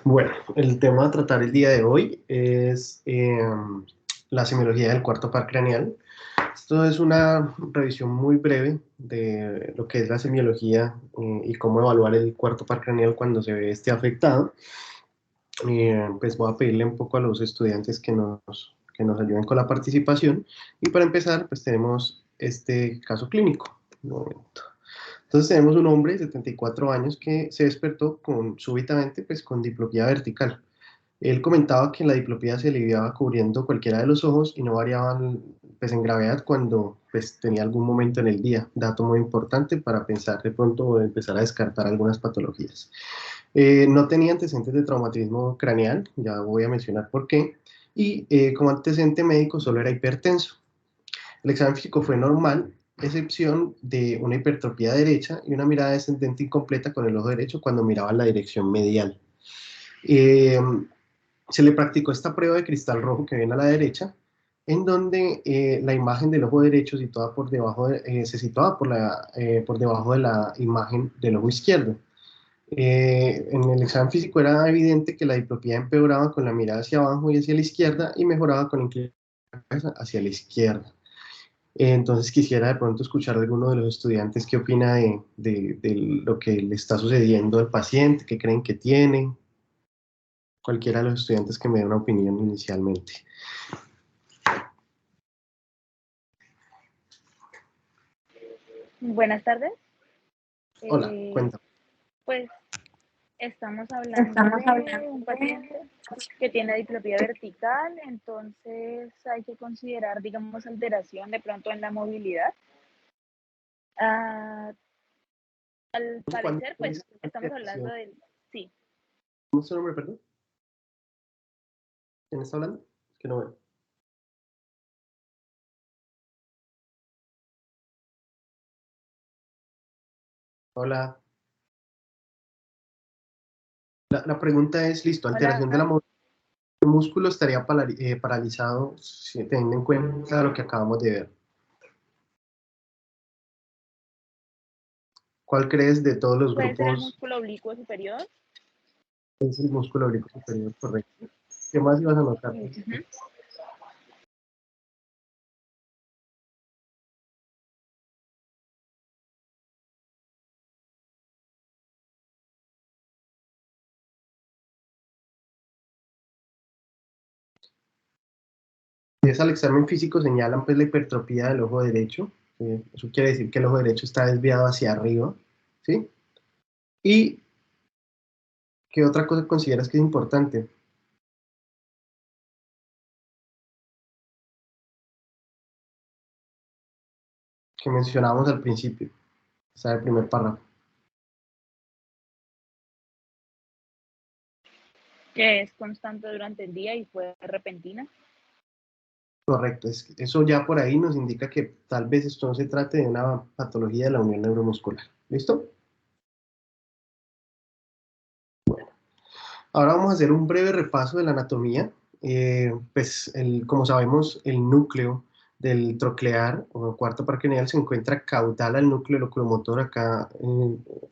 Bueno, el tema a tratar el día de hoy es la semiología del cuarto par craneal. Esto es una revisión muy breve de lo que es la semiología y cómo evaluar el cuarto par craneal cuando se ve este afectado. Pues voy a pedirle un poco a los estudiantes que nos ayuden con la participación. Y para empezar, pues tenemos este caso clínico. Un momento. Entonces tenemos un hombre de 74 años que se despertó súbitamente pues, con diplopía vertical. Él comentaba que la diplopía se aliviaba cubriendo cualquiera de los ojos y no variaban pues, en gravedad cuando pues, tenía algún momento en el día. Dato muy importante para pensar de pronto o empezar a descartar algunas patologías. No tenía antecedentes de traumatismo craneal, ya voy a mencionar por qué. Y como antecedente médico solo era hipertenso. El examen físico fue normal, excepción de una hipertrofia derecha y una mirada descendente incompleta con el ojo derecho cuando miraba en la dirección medial. Eh, Se le practicó esta prueba de cristal rojo que ven a la derecha, en donde la imagen del ojo derecho situada por debajo se situaba por debajo de la imagen del ojo izquierdo. En el examen físico era evidente que la diplopía empeoraba con la mirada hacia abajo y hacia la izquierda y mejoraba con inclinación hacia la izquierda. Entonces quisiera de pronto escuchar a alguno de los estudiantes qué opina de lo que le está sucediendo al paciente, qué creen que tiene, cualquiera de los estudiantes que me dé una opinión inicialmente. Buenas tardes. Hola, cuéntame. Pues estamos hablando de un paciente que tiene diplopía vertical, entonces hay que considerar, digamos, alteración de pronto en la movilidad. Al parecer, pues estamos hablando del... Sí. ¿Cómo es su nombre, perdón? ¿Quién está hablando? Es que no veo. Hola. La pregunta es, listo, alteración de la movilidad. El músculo estaría paralizado teniendo en cuenta lo que acabamos de ver. ¿Cuál crees de todos los ¿Puede ser el grupos? músculo oblicuo superior? Es el músculo oblicuo superior, correcto. ¿Qué más ibas a notar? Es al examen físico señalan pues la hipertrofia del ojo derecho. Eso quiere decir que el ojo derecho está desviado hacia arriba, ¿sí? ¿Y qué otra cosa consideras que es importante? Que mencionábamos al principio, está el primer párrafo. Que es constante durante el día y fue repentina. Correcto, eso ya por ahí nos indica que tal vez esto no se trate de una patología de la unión neuromuscular. ¿Listo? Bueno, ahora vamos a hacer un breve repaso de la anatomía. Pues, como sabemos, el núcleo del troclear o cuarto par craneal se encuentra caudal al núcleo locomotor. Acá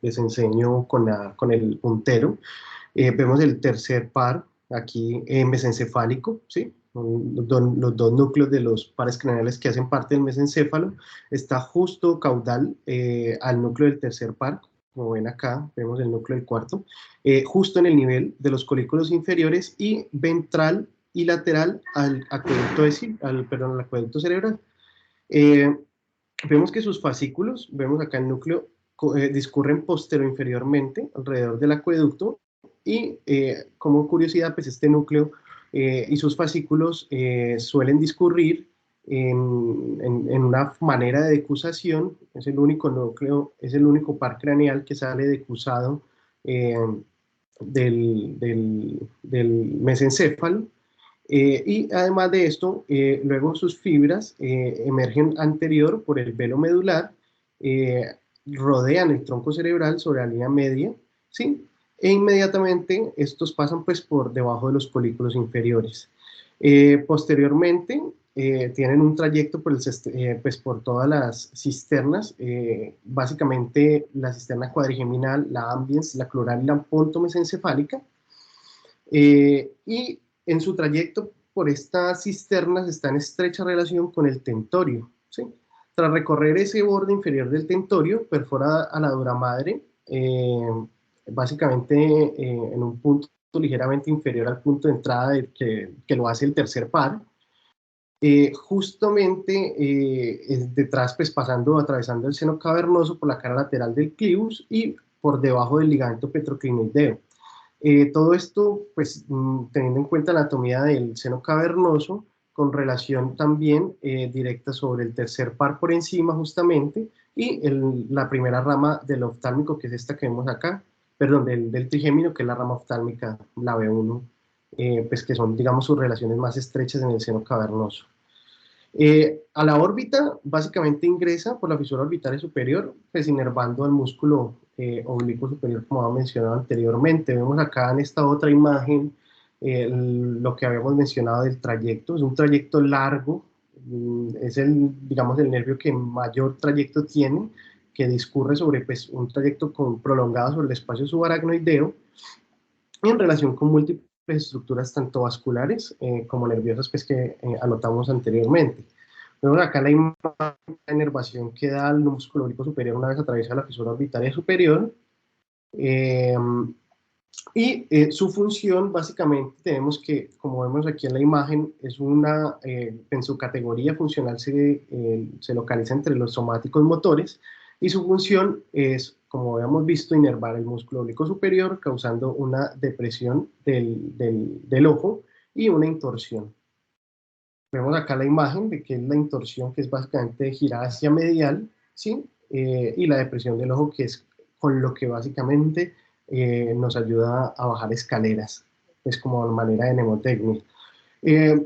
les enseño con el puntero. Vemos el tercer par, aquí mesencefálico, ¿sí? Los dos núcleos de los pares craneales que hacen parte del mesencéfalo, está justo caudal al núcleo del tercer par, como ven acá, vemos el núcleo del cuarto, justo en el nivel de los colículos inferiores y ventral y lateral al al acueducto cerebral. Eh, Vemos que sus fascículos, vemos acá el núcleo, discurren posterior-inferiormente alrededor del acueducto y como curiosidad, pues este núcleo y sus fascículos suelen discurrir en una manera de decusación, es el único núcleo, es el único par craneal que sale decusado eh, del mesencéfalo. Y además de esto, luego sus fibras emergen anterior por el velo medular, eh, rodean el tronco cerebral sobre la línea media, ¿sí? E inmediatamente estos pasan pues por debajo de los folículos inferiores. Posteriormente, tienen un trayecto por, pues por todas las cisternas, básicamente la cisterna cuadrigeminal, la ambiens, la cloral y la pontomesencefálica, y en su trayecto por estas cisternas está en estrecha relación con el tentorio, ¿sí? Tras recorrer ese borde inferior del tentorio, perfora a la dura madre, básicamente en un punto ligeramente inferior al punto de entrada que lo hace el tercer par, justamente detrás, pues pasando, atravesando el seno cavernoso por la cara lateral del clivus y por debajo del ligamento petroclinoideo. Todo esto, pues, teniendo en cuenta la anatomía del seno cavernoso, con relación también directa sobre el tercer par por encima, justamente, y la primera rama del oftálmico, que es esta que vemos acá, perdón, del trigémino, que es la rama oftálmica, la B1, pues que son, digamos, sus relaciones más estrechas en el seno cavernoso. A la órbita, básicamente ingresa por la fisura orbital superior, pues inervando al músculo oblicuo superior, como había mencionado anteriormente. Vemos acá en esta otra imagen lo que habíamos mencionado del trayecto. Es un trayecto largo, es digamos, el nervio que mayor trayecto tiene, que discurre sobre pues, un trayecto prolongado sobre el espacio subaracnoideo, en relación con múltiples estructuras tanto vasculares como nerviosas, pues, que anotamos anteriormente. Vemos acá la imagen de inervación que da al músculo oblicuo superior una vez atraviesa la fisura orbitaria superior. Su función, básicamente, tenemos que, como vemos aquí en la imagen, es una, en su categoría funcional se localiza entre los somáticos motores, y su función es, como habíamos visto, inervar el músculo oblicuo superior, causando una depresión del ojo y una intorsión. Vemos acá la imagen de que es la intorsión, que es básicamente girada hacia medial, ¿sí? Y la depresión del ojo, que es con lo que básicamente nos ayuda a bajar escaleras, pues como manera de mnemotecnia.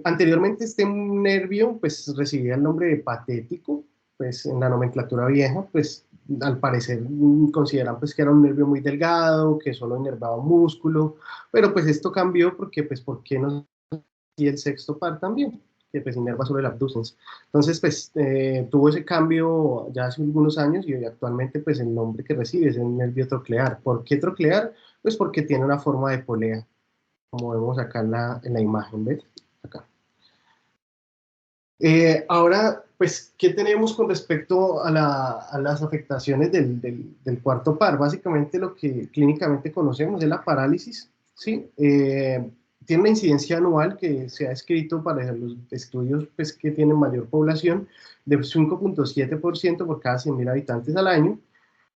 Anteriormente este nervio pues recibía el nombre de patético, pues en la nomenclatura vieja, pues al parecer consideran pues que era un nervio muy delgado, que solo inervaba músculo, pero pues esto cambió porque pues ¿por qué no? Y el sexto par también, que pues inerva sobre el abducens. Entonces, pues tuvo ese cambio ya hace algunos años y actualmente pues el nombre que recibe es el nervio troclear. ¿Por qué troclear? Pues porque tiene una forma de polea, como vemos acá en la imagen, ¿ves? Acá. Ahora, pues, ¿qué tenemos con respecto a las afectaciones del cuarto par? Básicamente lo que clínicamente conocemos es la parálisis, ¿sí? Tiene una incidencia anual que se ha escrito para los estudios pues, que tienen mayor población de 5,7% por cada 100.000 habitantes al año.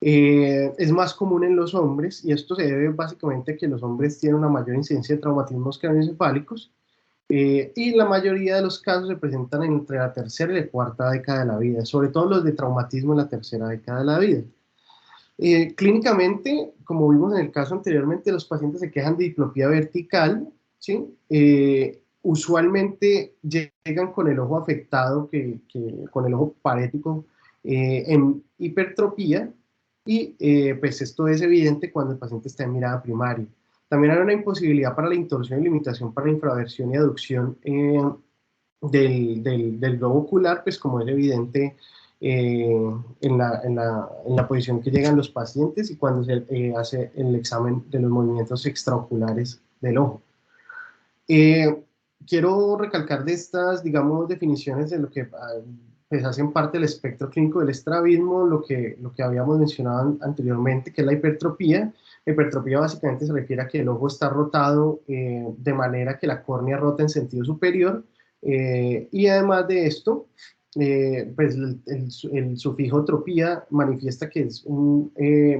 Es más común en los hombres y esto se debe básicamente a que los hombres tienen una mayor incidencia de traumatismos craneoencefálicos, y la mayoría de los casos se presentan entre la tercera y la cuarta década de la vida, sobre todo los de traumatismo en la tercera década de la vida. Clínicamente, como vimos en el caso anteriormente, los pacientes se quejan de diplopía vertical, ¿sí? Usualmente llegan con el ojo afectado, con el ojo parético en hipertropía, y pues esto es evidente cuando el paciente está en mirada primaria. También hay una imposibilidad para la intorsión y limitación para la infraversión y aducción del globo ocular, pues como es evidente en la posición que llegan los pacientes y cuando se hace el examen de los movimientos extraoculares del ojo. Eh, Quiero recalcar de estas, digamos, definiciones de lo que pues hacen parte del espectro clínico del estrabismo, lo que habíamos mencionado anteriormente, que es la hipertropía. La hipertropía básicamente se refiere a que el ojo está rotado de manera que la córnea rota en sentido superior, y además de esto, pues el sufijo tropía manifiesta que es un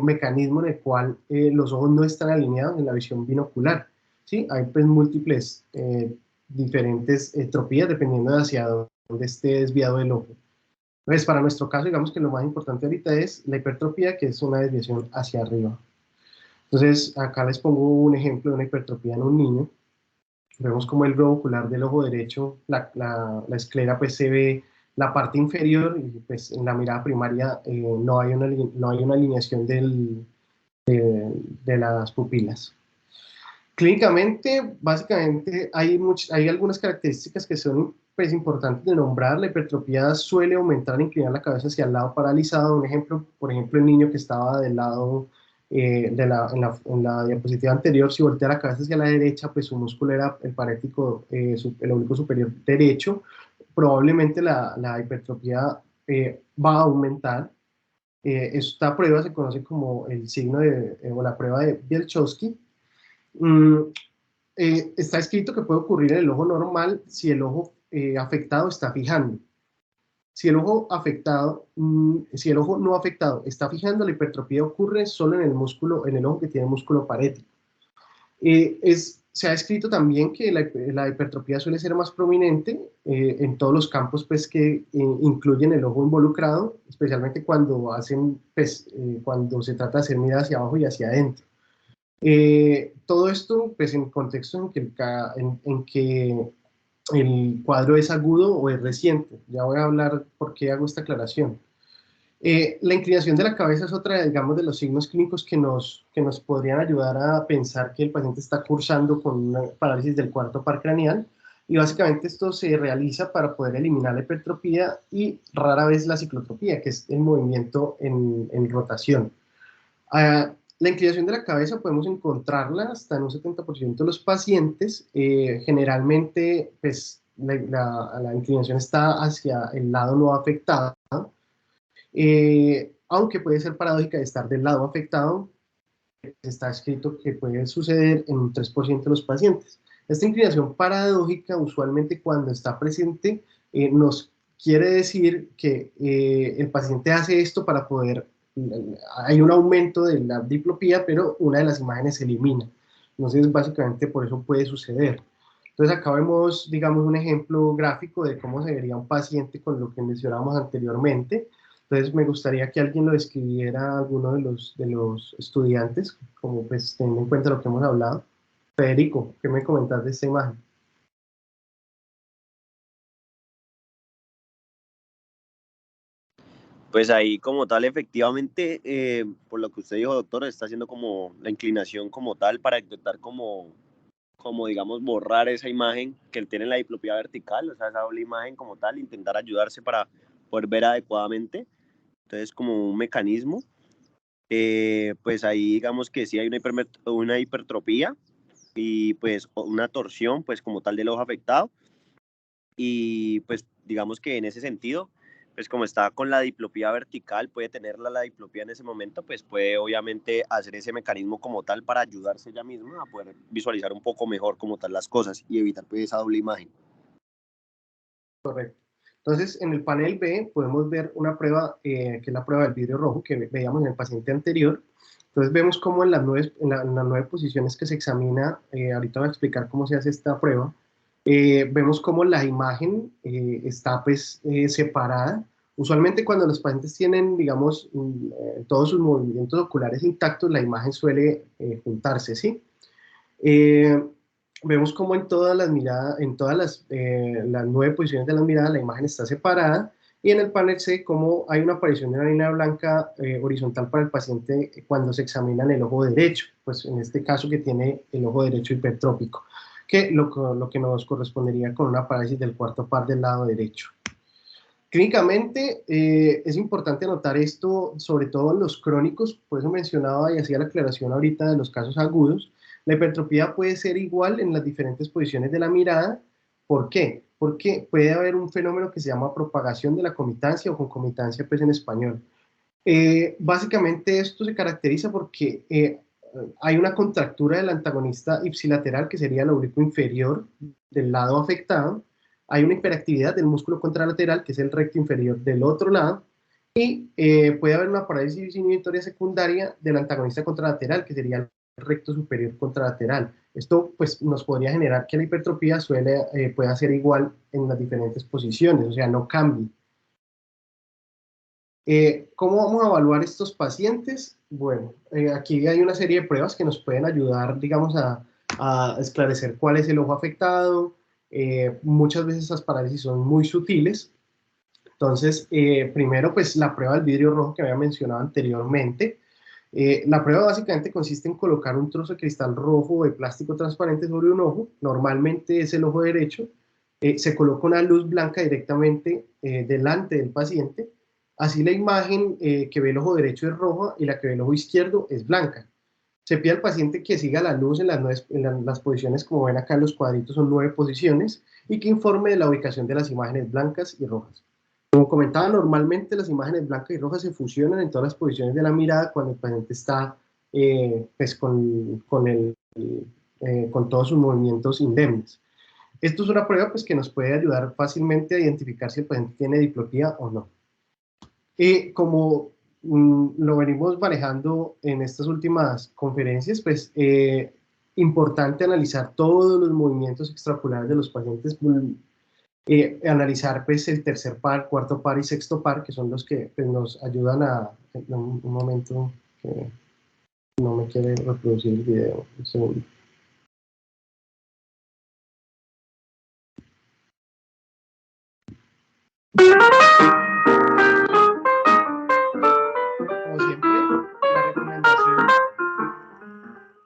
mecanismo en el cual los ojos no están alineados en la visión binocular. ¿Sí? Hay pues múltiples diferentes tropías dependiendo de hacia dónde esté desviado el ojo. Entonces, para nuestro caso, digamos que lo más importante ahorita es la hipertropía, que es una desviación hacia arriba. Entonces, acá les pongo un ejemplo de una hipertropía en un niño. Vemos como el globo ocular del ojo derecho, la esclera pues se ve la parte inferior y pues en la mirada primaria no hay una alineación de las pupilas. Clínicamente, básicamente, hay algunas características que son pues, importantes de nombrar. La hipertrofia suele aumentar al inclinar la cabeza hacia el lado paralizado. Un ejemplo, por ejemplo, el niño que estaba del lado, en la diapositiva anterior, si voltea la cabeza hacia la derecha, pues su músculo era el parético, el oblicuo superior derecho. Probablemente la hipertrofia va a aumentar. Esta prueba se conoce como el signo o la prueba de Bielchowski. Mm, Está escrito que puede ocurrir en el ojo normal si el ojo afectado está fijando. Si el ojo afectado, si el ojo no afectado está fijando, la hipertrofia ocurre solo en el músculo, en el ojo que tiene músculo parético. Se ha escrito también que la hipertrofia suele ser más prominente en todos los campos pues, que incluyen el ojo involucrado, especialmente cuando, pues, cuando se trata de hacer mirada hacia abajo y hacia adentro. Todo esto pues, en contexto en que el cuadro es agudo o es reciente. Ya voy a hablar por qué hago esta aclaración. La inclinación de la cabeza es otra, digamos, de los signos clínicos que nos podrían ayudar a pensar que el paciente está cursando con una parálisis del cuarto par craneal, y básicamente esto se realiza para poder eliminar la hipertrofia y rara vez la ciclotropía, que es el movimiento en rotación. La inclinación de la cabeza podemos encontrarla hasta en un 70% de los pacientes. Generalmente, pues, la inclinación está hacia el lado no afectado, aunque puede ser paradójica de estar del lado afectado. Está escrito que puede suceder en un 3% de los pacientes. Esta inclinación paradójica, usualmente cuando está presente, nos quiere decir que el paciente hace esto para poder, hay un aumento de la diplopía, pero una de las imágenes se elimina. Entonces, básicamente por eso puede suceder. Entonces, acá vemos, digamos, un ejemplo gráfico de cómo se vería un paciente con lo que mencionábamos anteriormente. Entonces, me gustaría que alguien lo describiera, alguno de los estudiantes, como pues teniendo en cuenta lo que hemos hablado. Federico, ¿qué me comentas de esta imagen? Pues ahí como tal, efectivamente, por lo que usted dijo, doctor, está haciendo como la inclinación como tal para intentar como digamos, borrar esa imagen que él tiene en la diplopía vertical, o sea, esa doble imagen como tal, intentar ayudarse para poder ver adecuadamente. Entonces, como un mecanismo, pues ahí digamos que sí hay una hipertropía y pues una torsión, pues como tal del ojo afectado. Y pues digamos que en ese sentido, pues como está con la diplopía vertical, puede tenerla la diplopía en ese momento, pues puede obviamente hacer ese mecanismo como tal para ayudarse ella misma a poder visualizar un poco mejor como tal las cosas y evitar pues esa doble imagen. Correcto. Entonces, en el panel B podemos ver una prueba, que es la prueba del vidrio rojo que veíamos en el paciente anterior. Entonces, vemos cómo en en las 9 posiciones que se examina, ahorita voy a explicar cómo se hace esta prueba, vemos cómo la imagen está pues separada. Usualmente cuando los pacientes tienen, digamos, todos sus movimientos oculares intactos, la imagen suele juntarse, ¿sí? Eh, Vemos como en todas las miradas, en todas las 9 posiciones de las miradas, la imagen está separada, y en el panel C, como hay una aparición de una línea blanca horizontal para el paciente cuando se examina en el ojo derecho, pues en este caso que tiene el ojo derecho hipertrópico, que lo que nos correspondería con una parálisis del cuarto par del lado derecho. Clínicamente, es importante notar esto, sobre todo en los crónicos, por eso mencionaba y hacía la aclaración ahorita de los casos agudos. La hipertrofia puede ser igual en las diferentes posiciones de la mirada. ¿Por qué? Porque puede haber un fenómeno que se llama propagación de la comitancia o concomitancia, pues en español. Básicamente esto se caracteriza porque hay una contractura del antagonista ipsilateral, que sería el oblicuo inferior del lado afectado. Hay una hiperactividad del músculo contralateral, que es el recto inferior del otro lado, y puede haber una parálisis inhibitoria secundaria del antagonista contralateral, que sería el recto superior contralateral. Esto pues nos podría generar que la hipertrofia pueda ser igual en las diferentes posiciones, o sea, no cambie. ¿Cómo vamos a evaluar estos pacientes? Bueno, aquí hay una serie de pruebas que nos pueden ayudar, digamos, a esclarecer cuál es el ojo afectado. Muchas veces esas parálisis son muy sutiles. Entonces, primero, pues la prueba del vidrio rojo que había mencionado anteriormente. La prueba básicamente consiste en colocar un trozo de cristal rojo o de plástico transparente sobre un ojo. Normalmente es el ojo derecho. se coloca una luz blanca directamente delante del paciente, así la imagen que ve el ojo derecho es roja y la que ve el ojo izquierdo es blanca. Se pide al paciente que siga la luz en las posiciones, como ven acá en los cuadritos, son 9 posiciones, y que informe de la ubicación de las imágenes blancas y rojas. Como comentaba, normalmente las imágenes blancas y rojas se fusionan en todas las posiciones de la mirada cuando el paciente está pues con todos sus movimientos indemnes. Esto es una prueba pues, que nos puede ayudar fácilmente a identificar si el paciente tiene diplopía o no. Como lo venimos manejando en estas últimas conferencias, pues importante analizar todos los movimientos extraoculares de los pacientes, analizar pues el tercer par, cuarto par y sexto par, que son los que pues, nos ayudan a... Un momento que no me quiere reproducir el video, un segundo. Como siempre,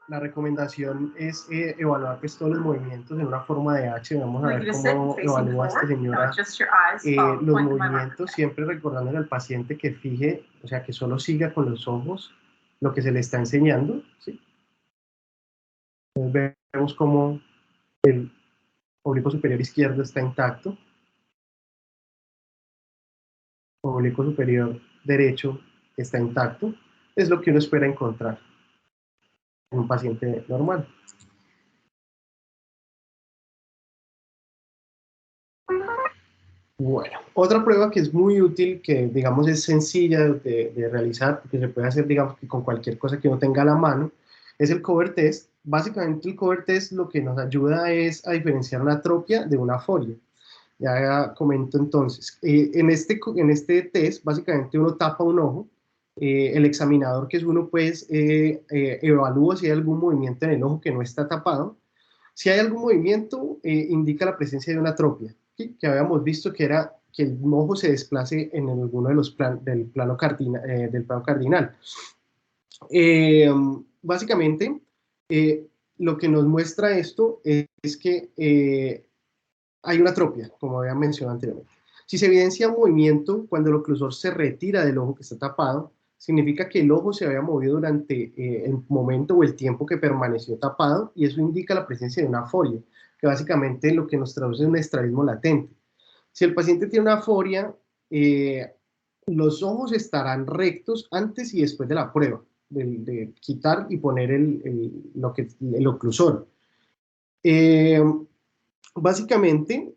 la recomendación es evaluar pues, todos los movimientos en una forma de H. Vamos a ver cómo evalúa esta señora los movimientos, siempre recordándole al paciente que fije, o sea, que solo siga con los ojos lo que se le está enseñando, ¿sí? Entonces vemos cómo el oblicuo superior izquierdo está intacto, oblicuo superior derecho está intacto, es lo que uno espera encontrar en un paciente normal. Bueno, otra prueba que es muy útil, que digamos es sencilla de realizar, porque se puede hacer digamos que con cualquier cosa que uno tenga a la mano, es el cover test. Básicamente el cover test lo que nos ayuda es a diferenciar una atropia de una aforia. Ya comento entonces, en este test básicamente uno tapa un ojo, el examinador que es uno pues evalúa si hay algún movimiento en el ojo que no está tapado. Si hay algún movimiento, indica la presencia de una atropia, ¿sí? Que habíamos visto que era que el ojo se desplace en alguno de los del plano cardinal. Básicamente, lo que nos muestra esto es que hay una atropia, como había mencionado anteriormente. Si se evidencia un movimiento cuando el oclusor se retira del ojo que está tapado, significa que el ojo se había movido durante el momento o el tiempo que permaneció tapado, y eso indica la presencia de una aforia, que básicamente lo que nos traduce es un estrabismo latente. Si el paciente tiene una aforia, los ojos estarán rectos antes y después de la prueba, de quitar y poner el oclusor. Básicamente,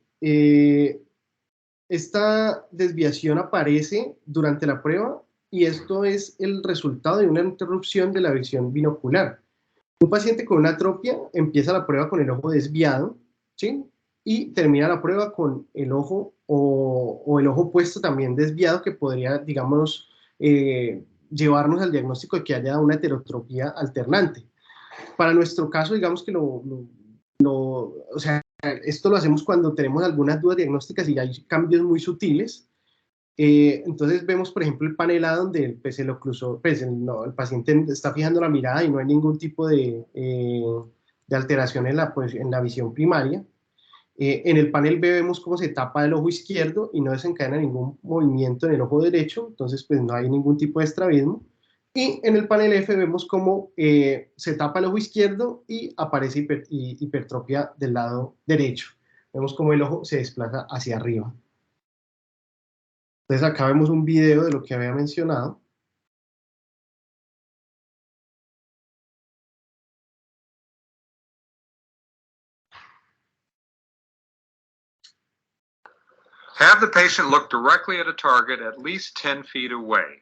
esta desviación aparece durante la prueba y esto es el resultado de una interrupción de la visión binocular. Un paciente con una atropia empieza la prueba con el ojo desviado, ¿sí? Y termina la prueba con el ojo o el ojo puesto también desviado, que podría, digamos, llevarnos al diagnóstico de que haya una heterotropía alternante. Para nuestro caso, digamos que o sea, esto lo hacemos cuando tenemos algunas dudas diagnósticas y hay cambios muy sutiles. Entonces vemos, por ejemplo, el panel A donde pues, el oclusor, pues, el paciente está fijando la mirada y no hay ningún tipo de alteración en la visión primaria. En el panel B vemos cómo se tapa el ojo izquierdo y no desencadena ningún movimiento en el ojo derecho, entonces pues no hay ningún tipo de estrabismo. Y en el panel F vemos cómo se tapa el ojo izquierdo y aparece hipertrofia del lado derecho. Vemos cómo el ojo se desplaza hacia arriba. Entonces acá vemos un video de lo que había mencionado. Have the patient look directly at a target at least 10 feet away.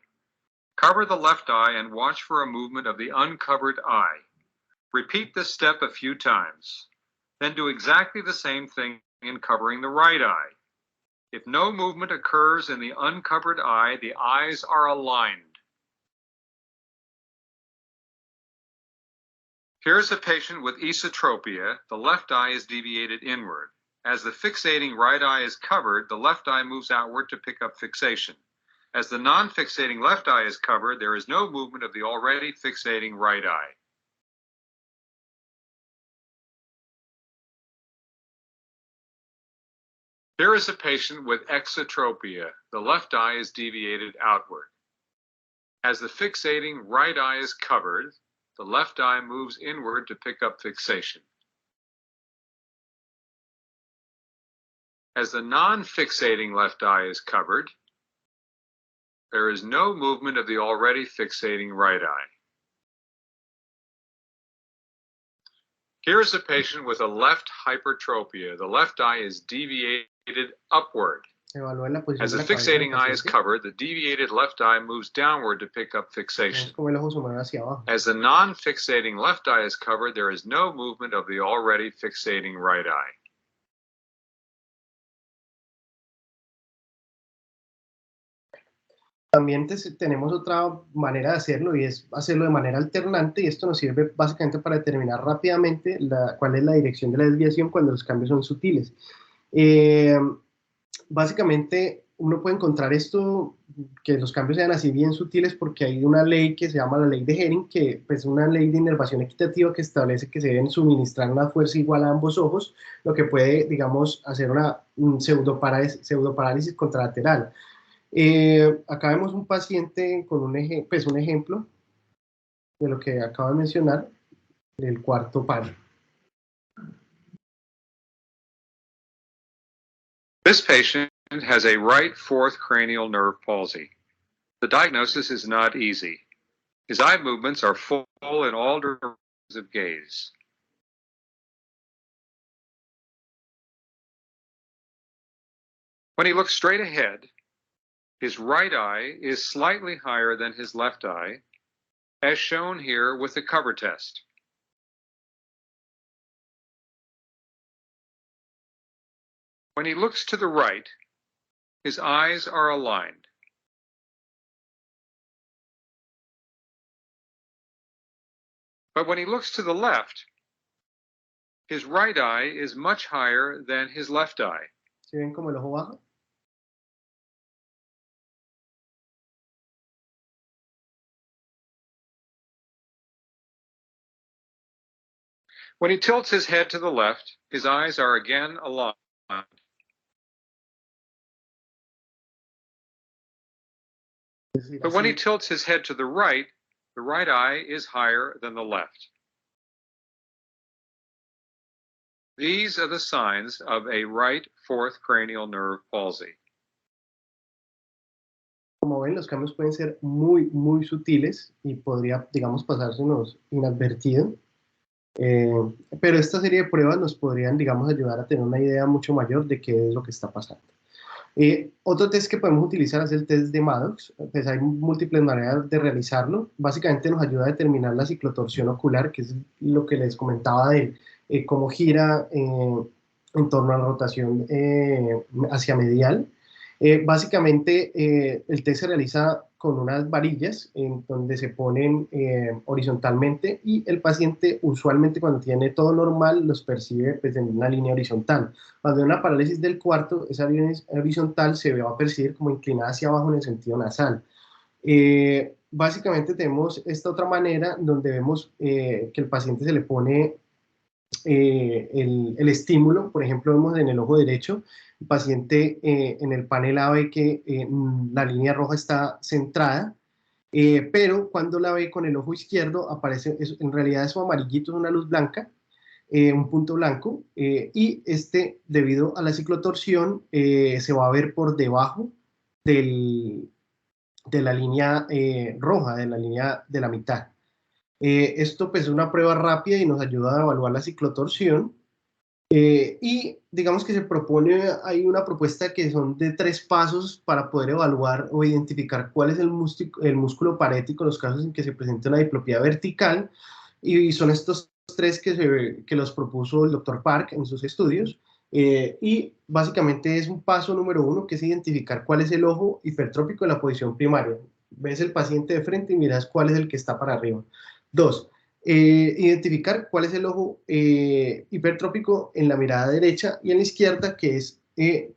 Cover the left eye and watch for a movement of the uncovered eye. Repeat this step a few times. Then do exactly the same thing in covering the right eye. If no movement occurs in the uncovered eye, the eyes are aligned. Here's a patient with esotropia. The left eye is deviated inward. As the fixating right eye is covered, the left eye moves outward to pick up fixation. As the non-fixating left eye is covered, there is no movement of the already fixating right eye. Here is a patient with exotropia. The left eye is deviated outward. As the fixating right eye is covered, the left eye moves inward to pick up fixation. As the non-fixating left eye is covered, there is no movement of the already fixating right eye. Here is a patient with a left hypertropia. The left eye is deviated upward. As the fixating eye is covered, the deviated left eye moves downward to pick up fixation. As the non-fixating left eye is covered, there is no movement of the already fixating right eye. También tenemos otra manera de hacerlo y es hacerlo de manera alternante, y esto nos sirve básicamente para determinar rápidamente cuál es la dirección de la desviación cuando los cambios son sutiles. Básicamente uno puede encontrar esto, que los cambios sean así bien sutiles, porque hay una ley que se llama la ley de Hering, que es pues, una ley de inervación equitativa que establece que se deben suministrar una fuerza igual a ambos ojos, lo que puede, digamos, hacer una pseudoparálisis contralateral. Acá vemos un paciente con un ejemplo de lo que acabo de mencionar, del cuarto par. This patient has a right fourth cranial nerve palsy. The diagnosis is not easy. His eye movements are full in all directions of gaze. When he looks straight ahead, his right eye is slightly higher than his left eye, as shown here with the cover test. When he looks to the right, his eyes are aligned. But when he looks to the left, his right eye is much higher than his left eye. ¿Sí ven cómo el ojo baja? When he tilts his head to the left, his eyes are again aligned. But when he tilts his head to the right eye is higher than the left. These are the signs of a right fourth cranial nerve palsy. Como ven, los cambios pueden ser muy, muy sutiles y podría, digamos, pasársenos inadvertido. Pero esta serie de pruebas nos podrían, digamos, ayudar a tener una idea mucho mayor de qué es lo que está pasando. Otro test que podemos utilizar es el test de Maddox. Pues hay múltiples maneras de realizarlo. Básicamente nos ayuda a determinar la ciclotorsión ocular, que es lo que les comentaba de cómo gira en torno a la rotación hacia medial. Básicamente el test se realiza con unas varillas en donde se ponen horizontalmente, y el paciente usualmente cuando tiene todo normal los percibe pues, en una línea horizontal. Cuando hay una parálisis del cuarto, esa línea horizontal se va a percibir como inclinada hacia abajo en el sentido nasal. Básicamente tenemos esta otra manera donde vemos que el paciente se le pone el estímulo. Por ejemplo, vemos en el ojo derecho, el paciente en el panel A ve que la línea roja está centrada, pero cuando la ve con el ojo izquierdo aparece, en realidad eso amarillito es una luz blanca, un punto blanco, y debido a la ciclotorsión se va a ver por debajo de la línea roja, de la línea de la mitad. Esto pues es una prueba rápida y nos ayuda a evaluar la ciclotorsión, y digamos que se propone, hay una propuesta que son de 3 pasos para poder evaluar o identificar cuál es el músculo parético en los casos en que se presenta una diplopía vertical, y son estos 3 que los propuso el Dr. Park en sus estudios. Y básicamente es un paso número 1, que es identificar cuál es el ojo hipertrópico en la posición primaria. Ves el paciente de frente y miras cuál es el que está para arriba. 2, identificar cuál es el ojo hipertrópico en la mirada derecha y en la izquierda, que es,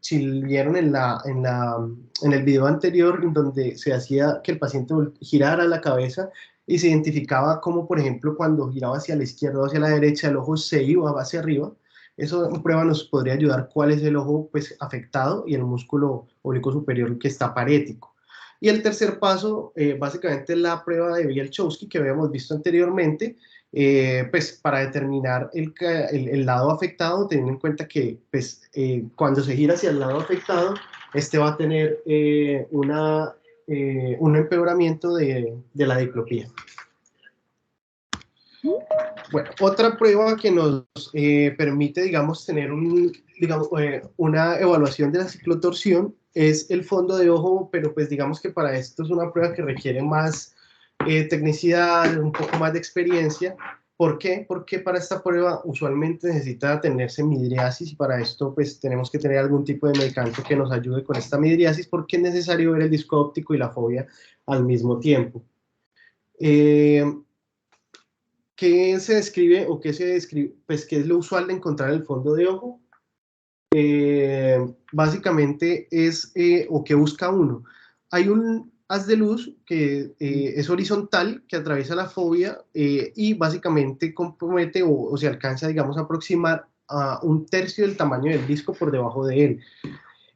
si vieron en el video anterior, en donde se hacía que el paciente girara la cabeza y se identificaba como, por ejemplo, cuando giraba hacia la izquierda o hacia la derecha, el ojo se iba hacia arriba. Esa prueba nos podría ayudar cuál es el ojo pues, afectado y el músculo oblicuo superior que está parético. Y el tercer paso, básicamente, es la prueba de Bielchowski que habíamos visto anteriormente, pues para determinar el lado afectado, teniendo en cuenta que pues, cuando se gira hacia el lado afectado, este va a tener un empeoramiento de la diplopía. Bueno, otra prueba que nos permite, digamos, tener una evaluación de la ciclotorsión es el fondo de ojo, pero pues digamos que para esto es una prueba que requiere más tecnicidad, un poco más de experiencia. ¿Por qué? Porque para esta prueba usualmente necesita tenerse midriasis y para esto pues tenemos que tener algún tipo de medicamento que nos ayude con esta midriasis porque es necesario ver el disco óptico y la fobia al mismo tiempo. ¿Qué se describe o qué se describe? Pues qué es lo usual de encontrar el fondo de ojo. Básicamente es, o qué busca uno. Hay un haz de luz que es horizontal, que atraviesa la fobia y básicamente compromete o se alcanza, digamos, a aproximar a 1/3 del tamaño del disco por debajo de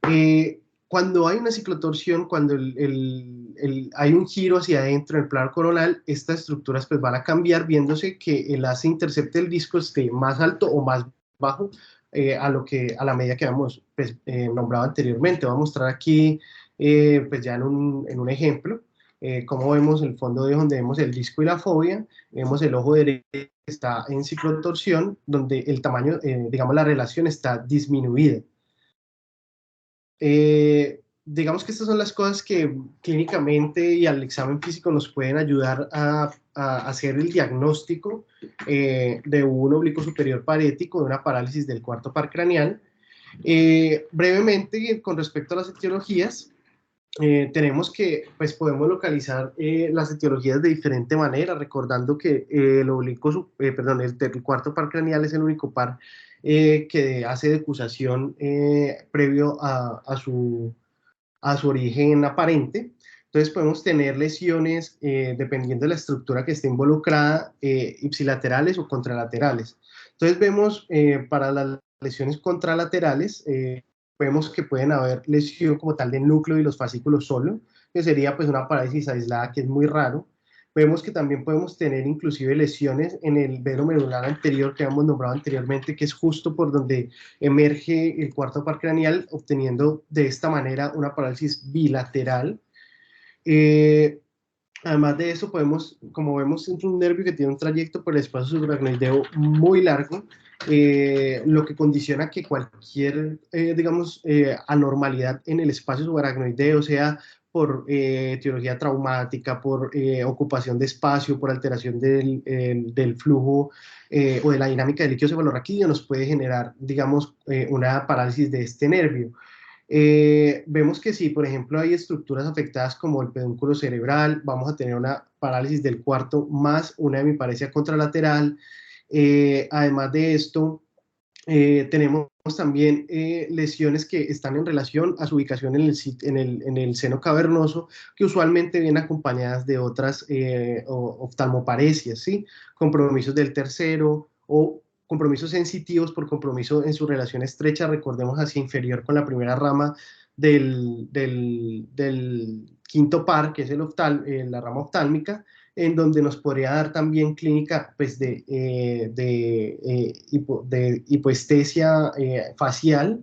él. Cuando hay una ciclotorsión, cuando hay un giro hacia adentro en el plano coronal, estas estructuras pues van a cambiar, viéndose que el haz intercepte del disco esté más alto o más bajo a la medida que habíamos pues, nombrado anteriormente. Voy a mostrar aquí pues ya en un ejemplo cómo vemos el fondo de donde vemos el disco y la fobia, vemos el ojo derecho que está en ciclotorsión, donde el tamaño, digamos la relación está disminuida. Digamos que estas son las cosas que clínicamente y al examen físico nos pueden ayudar a hacer el diagnóstico de un oblicuo superior parético, de una parálisis del cuarto par craneal. Brevemente, con respecto a las etiologías, tenemos que, pues podemos localizar las etiologías de diferente manera, recordando que el cuarto par craneal es el único par que hace decusación previo a su origen aparente. Entonces podemos tener lesiones, dependiendo de la estructura que esté involucrada, ipsilaterales o contralaterales. Entonces vemos para las lesiones contralaterales, vemos que pueden haber lesión como tal del núcleo y los fascículos solo, que sería pues una parálisis aislada, que es muy raro. Vemos que también podemos tener inclusive lesiones en el velo medular anterior que habíamos nombrado anteriormente, que es justo por donde emerge el cuarto par craneal, obteniendo de esta manera una parálisis bilateral. Además de eso, como vemos, es un nervio que tiene un trayecto por el espacio subaracnoideo muy largo, lo que condiciona que cualquier, digamos, anormalidad en el espacio subaracnoideo, sea por etiología traumática, por ocupación de espacio, por alteración del flujo o de la dinámica del líquido cefalorraquídeo, nos puede generar, digamos, una parálisis de este nervio. Vemos que si, por ejemplo, hay estructuras afectadas como el pedúnculo cerebral, vamos a tener una parálisis del cuarto más una hemiparesia contralateral. Además de esto, tenemos también lesiones que están en relación a su ubicación en el seno cavernoso, que usualmente vienen acompañadas de otras oftalmoparesias, ¿sí? Compromisos del tercero o compromisos sensitivos por compromiso en su relación estrecha, recordemos hacia inferior con la primera rama del quinto par, que es la rama oftálmica, en donde nos podría dar también clínica pues, de hipoestesia facial,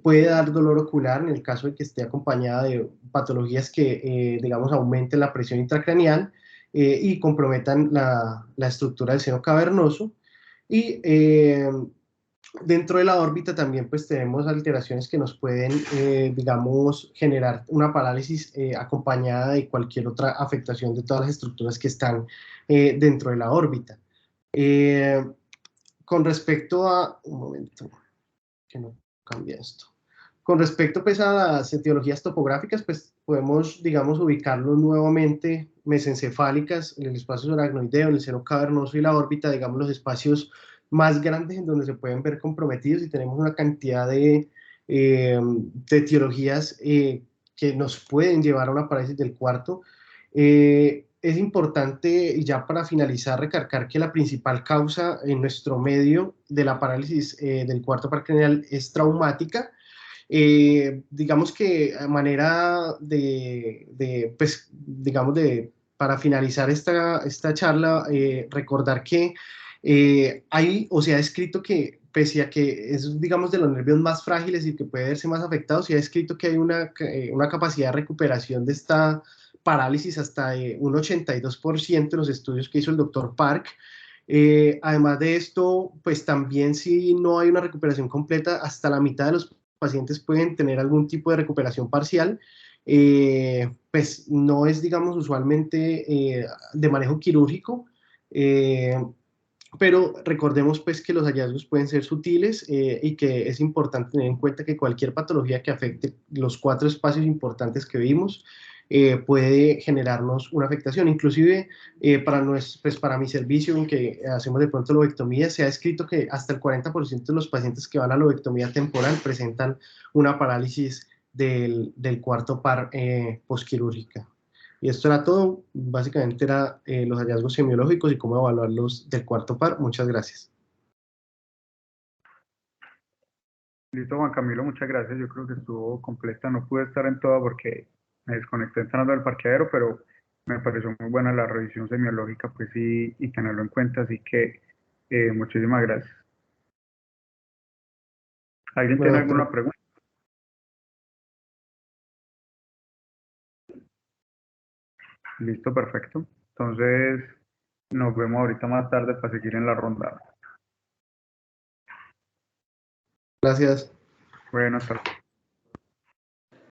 puede dar dolor ocular en el caso de que esté acompañada de patologías que, digamos, aumenten la presión intracraneal y comprometan la estructura del seno cavernoso. Y dentro de la órbita también pues tenemos alteraciones que nos pueden, digamos, generar una parálisis acompañada de cualquier otra afectación de todas las estructuras que están dentro de la órbita. Con respecto a... Un momento, que no cambia esto. Con respecto pues, a las etiologías topográficas, pues podemos, digamos, ubicarlos nuevamente mesencefálicas en el espacio subaracnoideo, en el seno cavernoso y la órbita, digamos, los espacios más grandes en donde se pueden ver comprometidos y tenemos una cantidad de etiologías que nos pueden llevar a una parálisis del cuarto. es importante, ya para finalizar, recargar que la principal causa en nuestro medio de la parálisis del cuarto par craneal es traumática. Digamos que a manera pues, digamos para finalizar esta charla, recordar que hay, o sea, ha escrito que pese a que es, digamos, de los nervios más frágiles y que puede verse más afectado, se ha escrito que hay una capacidad de recuperación de esta parálisis hasta un 82% en los estudios que hizo el doctor Park. Además de esto, pues también si no hay una recuperación completa, hasta la mitad de los pacientes pueden tener algún tipo de recuperación parcial. Pues no es, digamos, usualmente de manejo quirúrgico, pero recordemos pues que los hallazgos pueden ser sutiles y que es importante tener en cuenta que cualquier patología que afecte los 4 espacios importantes que vimos puede generarnos una afectación. Inclusive para mi servicio en que hacemos de pronto lobectomía, se ha escrito que hasta el 40% de los pacientes que van a lobectomía temporal presentan una parálisis del cuarto par posquirúrgica. Y esto era todo, básicamente era los hallazgos semiológicos y cómo evaluarlos del cuarto par. Muchas gracias. Listo, Juan Camilo, muchas gracias. Yo creo que estuvo completa. No pude estar en todo porque me desconecté entrando al parqueadero, pero me pareció muy buena la revisión semiológica, pues sí, y tenerlo en cuenta. Así que muchísimas gracias. ¿Alguien tiene alguna pregunta? Listo, perfecto. Entonces, nos vemos ahorita más tarde para seguir en la ronda. Gracias. Bueno, hasta luego.